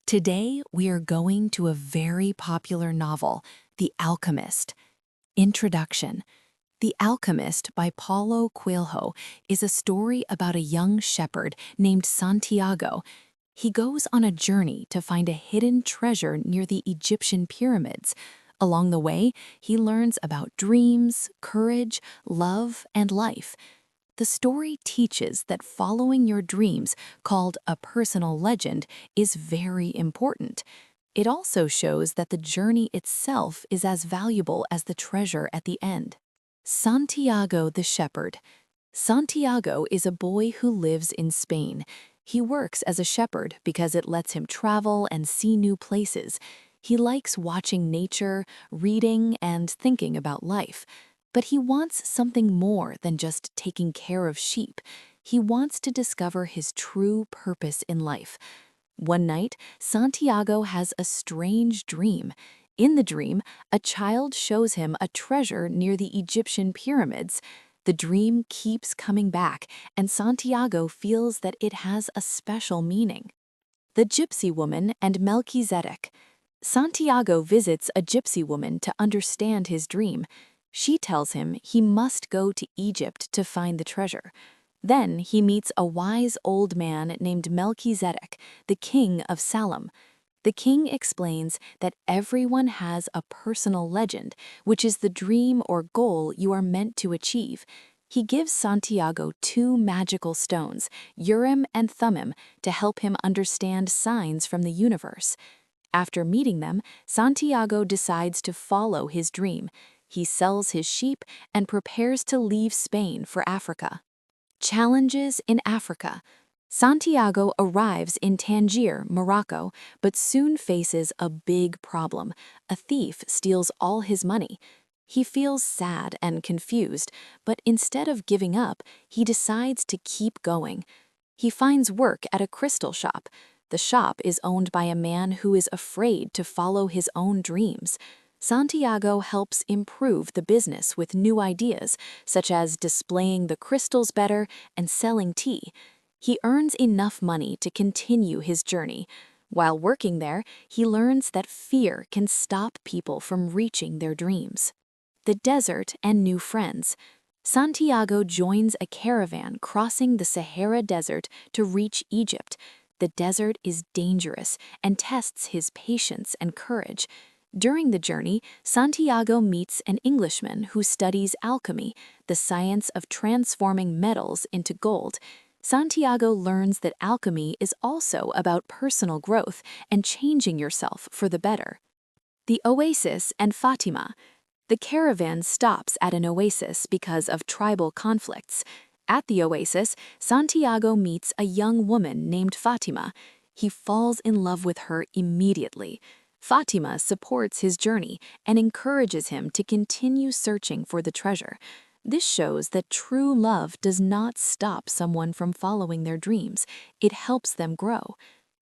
Today, we are going to a very popular novel, The Alchemist. Introduction. The Alchemist by Paulo Coelho is a story about a young shepherd named Santiago. He goes on a journey to find a hidden treasure near the Egyptian pyramids. Along the way, he learns about dreams, courage, love, and life. The story teaches that following your dreams, called a personal legend, is very important. It also shows that the journey itself is as valuable as the treasure at the end. Santiago the Shepherd. Santiago is a boy who lives in Spain. He works as a shepherd because it lets him travel and see new places. He likes watching nature, reading, and thinking about life. But he wants something more than just taking care of sheep. He wants to discover his true purpose in life. One night, Santiago has a strange dream. In the dream, a child shows him a treasure near the Egyptian pyramids. The dream keeps coming back, and Santiago feels that it has a special meaning. The Gypsy Woman and Melchizedek. Santiago visits a gypsy woman to understand his dream. She tells him he must go to Egypt to find the treasure. Then he meets a wise old man named Melchizedek, the king of Salem. The king explains that everyone has a personal legend, which is the dream or goal you are meant to achieve. He gives Santiago two magical stones, Urim and Thummim, to help him understand signs from the universe. After meeting them, Santiago decides to follow his dream. He sells his sheep and prepares to leave Spain for Africa. Challenges in Africa. Santiago arrives in Tangier, Morocco, but soon faces a big problem. A thief steals all his money. He feels sad and confused, but instead of giving up, he decides to keep going. He finds work at a crystal shop. The shop is owned by a man who is afraid to follow his own dreams. Santiago helps improve the business with new ideas, such as displaying the crystals better and selling tea. He earns enough money to continue his journey. While working there, he learns that fear can stop people from reaching their dreams. The desert and new friends. Santiago joins a caravan crossing the Sahara Desert to reach Egypt. The desert is dangerous and tests his patience and courage. During the journey, Santiago meets an Englishman who studies alchemy, the science of transforming metals into gold. Santiago learns that alchemy is also about personal growth and changing yourself for the better. The oasis and Fatima. The caravan stops at an oasis because of tribal conflicts. At the oasis, Santiago meets a young woman named Fatima. He falls in love with her immediately. Fatima supports his journey and encourages him to continue searching for the treasure. This shows that true love does not stop someone from following their dreams. It helps them grow.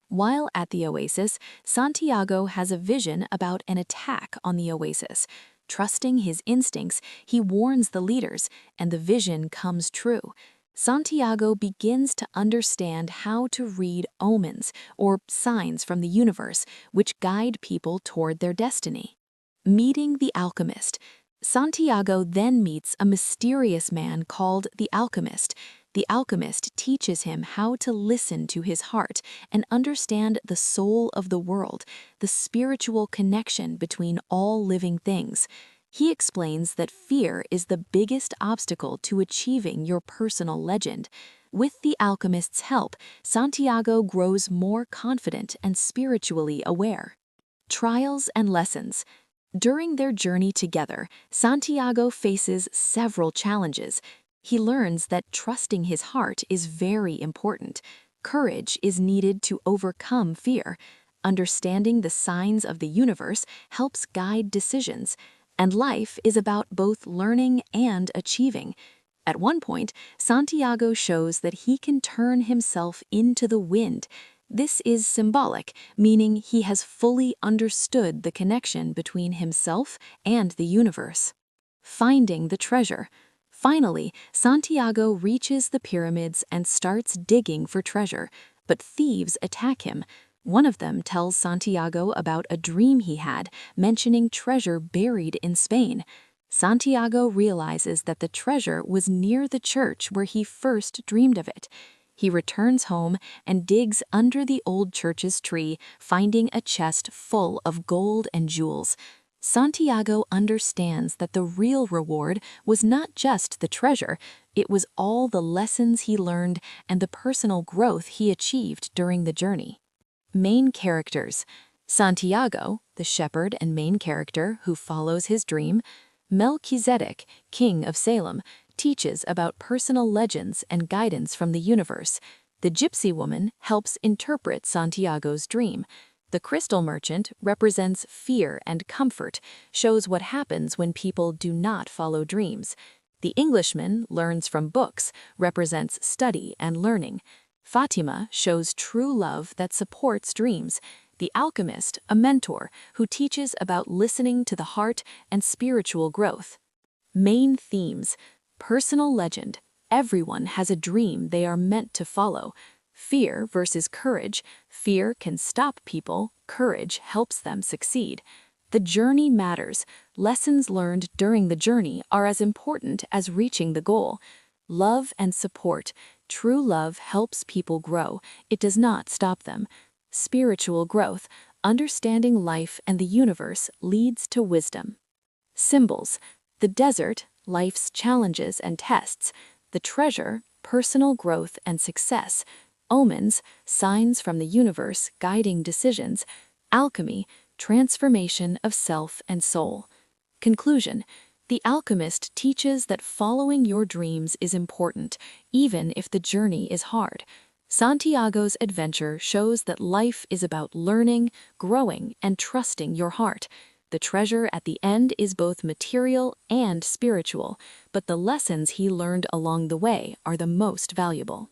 While at the oasis, Santiago has a vision about an attack on the oasis. Trusting his instincts, he warns the leaders, and the vision comes true. Santiago begins to understand how to read omens, or signs from the universe, which guide people toward their destiny. Meeting the Alchemist. Santiago then meets a mysterious man called the Alchemist. The Alchemist teaches him how to listen to his heart and understand the soul of the world, the spiritual connection between all living things. He explains that fear is the biggest obstacle to achieving your personal legend. With the alchemist's help, Santiago grows more confident and spiritually aware. Trials and lessons. During their journey together, Santiago faces several challenges. He learns that trusting his heart is very important. Courage is needed to overcome fear. Understanding the signs of the universe helps guide decisions. And life is about both learning and achieving. At one point, Santiago shows that he can turn himself into the wind. This is symbolic, meaning he has fully understood the connection between himself and the universe. Finding the treasure. Finally, Santiago reaches the pyramids and starts digging for treasure, but thieves attack him. One of them tells Santiago about a dream he had, mentioning treasure buried in Spain. Santiago realizes that the treasure was near the church where he first dreamed of it. He returns home and digs under the old church's tree, finding a chest full of gold and jewels. Santiago understands that the real reward was not just the treasure, it was all the lessons he learned and the personal growth he achieved during the journey. Main characters: Santiago, the shepherd and main character who follows his dream. Melchizedek, king of Salem, teaches about personal legends and guidance from the universe. The Gypsy Woman helps interpret Santiago's dream. The crystal merchant represents fear and comfort, shows what happens when people do not follow dreams. The Englishman learns from books, represents study and learning. Fatima shows true love that supports dreams. The Alchemist, a mentor who teaches about listening to the heart and spiritual growth. Main themes: personal legend. Everyone has a dream they are meant to follow. Fear versus courage. Fear can stop people, courage helps them succeed. The journey matters. Lessons learned during the journey are as important as reaching the goal. Love and support. True love helps people grow. It does not stop them. Spiritual growth. Understanding life and the universe leads to wisdom. Symbols: the desert, life's challenges and tests. The treasure, personal growth and success. Omens, signs from the universe guiding decisions. Alchemy, transformation of self and soul. Conclusion: The Alchemist teaches that following your dreams is important, even if the journey is hard. Santiago's adventure shows that life is about learning, growing, and trusting your heart. The treasure at the end is both material and spiritual, but the lessons he learned along the way are the most valuable.